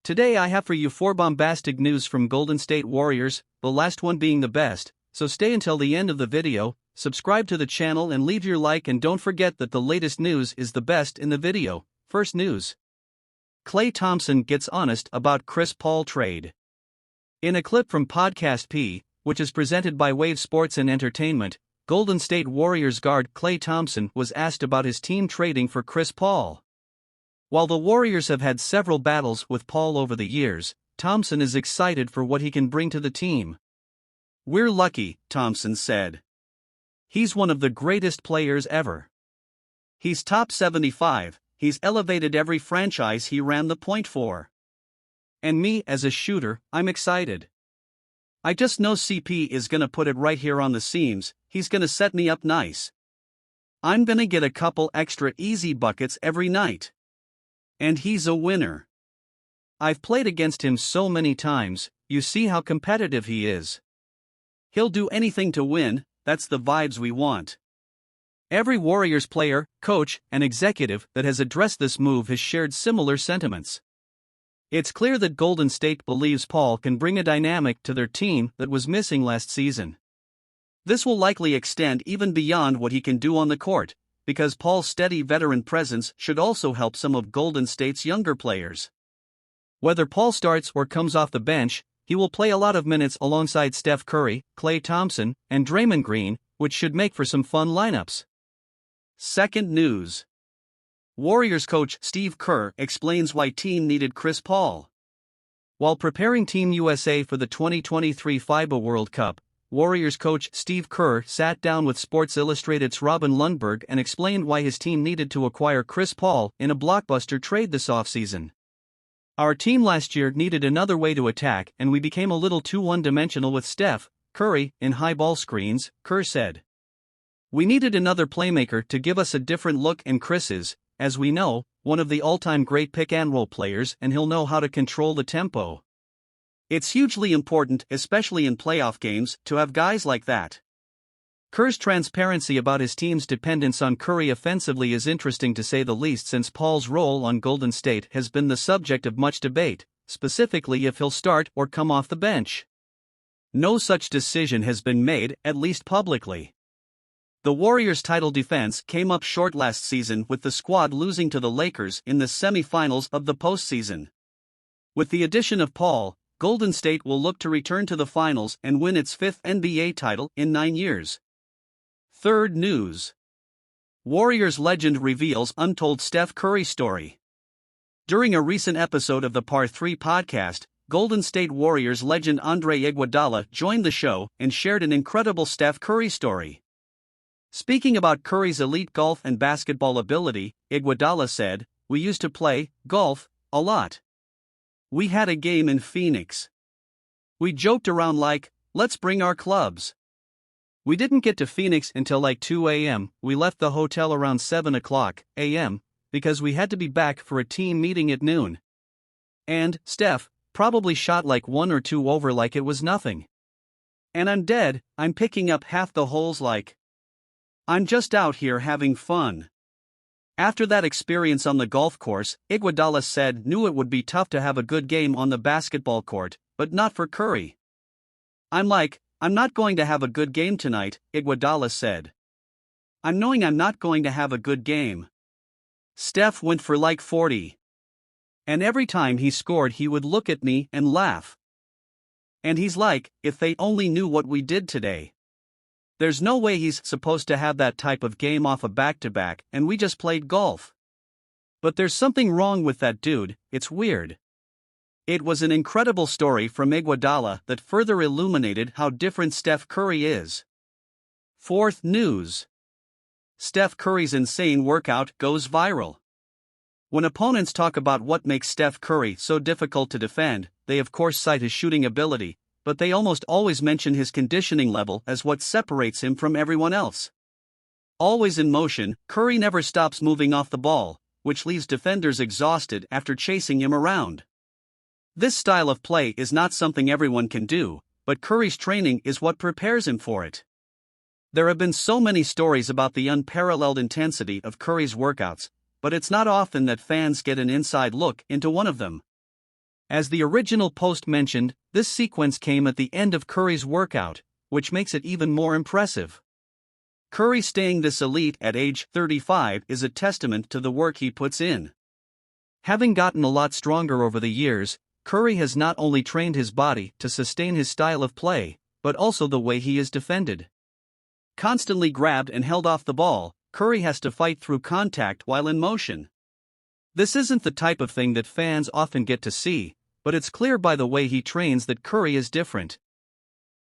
Today I have for you 4 bombastic news from Golden State Warriors, the last one being the best, so stay until the end of the video, subscribe to the channel and leave your like, and don't forget that the latest news is the best in the video. First news. Klay Thompson gets honest about Chris Paul trade. In a clip from Podcast P, which is presented by Wave Sports and Entertainment, Golden State Warriors guard Klay Thompson was asked about his team trading for Chris Paul. While the Warriors have had several battles with Paul over the years, Thompson is excited for what he can bring to the team. "We're lucky," Thompson said. "He's one of the greatest players ever. He's top 75, he's elevated every franchise he ran the point for. And me as a shooter, I'm excited. I just know CP is gonna put it right here on the seams, he's gonna set me up nice. I'm gonna get a couple extra easy buckets every night. And he's a winner. I've played against him so many times, you see how competitive he is. He'll do anything to win, that's the vibes we want." Every Warriors player, coach, and executive that has addressed this move has shared similar sentiments. It's clear that Golden State believes Paul can bring a dynamic to their team that was missing last season. This will likely extend even beyond what he can do on the court, because Paul's steady veteran presence should also help some of Golden State's younger players. Whether Paul starts or comes off the bench, he will play a lot of minutes alongside Steph Curry, Klay Thompson, and Draymond Green, which should make for some fun lineups. Second news. Warriors coach Steve Kerr explains why team needed Chris Paul. While preparing Team USA for the 2023 FIBA World Cup, Warriors coach Steve Kerr sat down with Sports Illustrated's Robin Lundberg and explained why his team needed to acquire Chris Paul in a blockbuster trade this offseason. "Our team last year needed another way to attack, and we became a little too one-dimensional with Steph Curry in high ball screens," Kerr said. "We needed another playmaker to give us a different look, and Chris is, as we know, one of the all-time great pick-and-roll players, and he'll know how to control the tempo. It's hugely important, especially in playoff games, to have guys like that." Kerr's transparency about his team's dependence on Curry offensively is interesting to say the least, since Paul's role on Golden State has been the subject of much debate, specifically if he'll start or come off the bench. No such decision has been made, at least publicly. The Warriors' title defense came up short last season, with the squad losing to the Lakers in the semi-finals of the postseason. With the addition of Paul, Golden State will look to return to the finals and win its 5th NBA title in 9 years. Third news. Warriors legend reveals untold Steph Curry story. During a recent episode of the Par 3 podcast, Golden State Warriors legend Andre Iguodala joined the show and shared an incredible Steph Curry story. Speaking about Curry's elite golf and basketball ability, Iguodala said, "We used to play golf a lot. We had a game in Phoenix. We joked around like, let's bring our clubs. We didn't get to Phoenix until like 2 a.m., we left the hotel around 7 o'clock a.m., because we had to be back for a team meeting at noon. And Steph probably shot like 1 or 2 over like it was nothing. And I'm dead, I'm picking up half the holes like. I'm just out here having fun." After that experience on the golf course, Iguodala said knew it would be tough to have a good game on the basketball court, but not for Curry. I'm not going to have a good game tonight," Iguodala said. "I'm knowing I'm not going to have a good game. Steph went for like 40. And every time he scored he would look at me and laugh. And he's like, if they only knew what we did today. There's no way he's supposed to have that type of game off a back-to-back, and we just played golf. But there's something wrong with that dude, it's weird." It was an incredible story from Iguodala that further illuminated how different Steph Curry is. Fourth news. Steph Curry's insane workout goes viral. When opponents talk about what makes Steph Curry so difficult to defend, they of course cite his shooting ability, but they almost always mention his conditioning level as what separates him from everyone else. Always in motion, Curry never stops moving off the ball, which leaves defenders exhausted after chasing him around. This style of play is not something everyone can do, but Curry's training is what prepares him for it. There have been so many stories about the unparalleled intensity of Curry's workouts, but it's not often that fans get an inside look into one of them. As the original post mentioned, this sequence came at the end of Curry's workout, which makes it even more impressive. Curry staying this elite at age 35 is a testament to the work he puts in. Having gotten a lot stronger over the years, Curry has not only trained his body to sustain his style of play, but also the way he is defended. Constantly grabbed and held off the ball, Curry has to fight through contact while in motion. This isn't the type of thing that fans often get to see, but it's clear by the way he trains that Curry is different.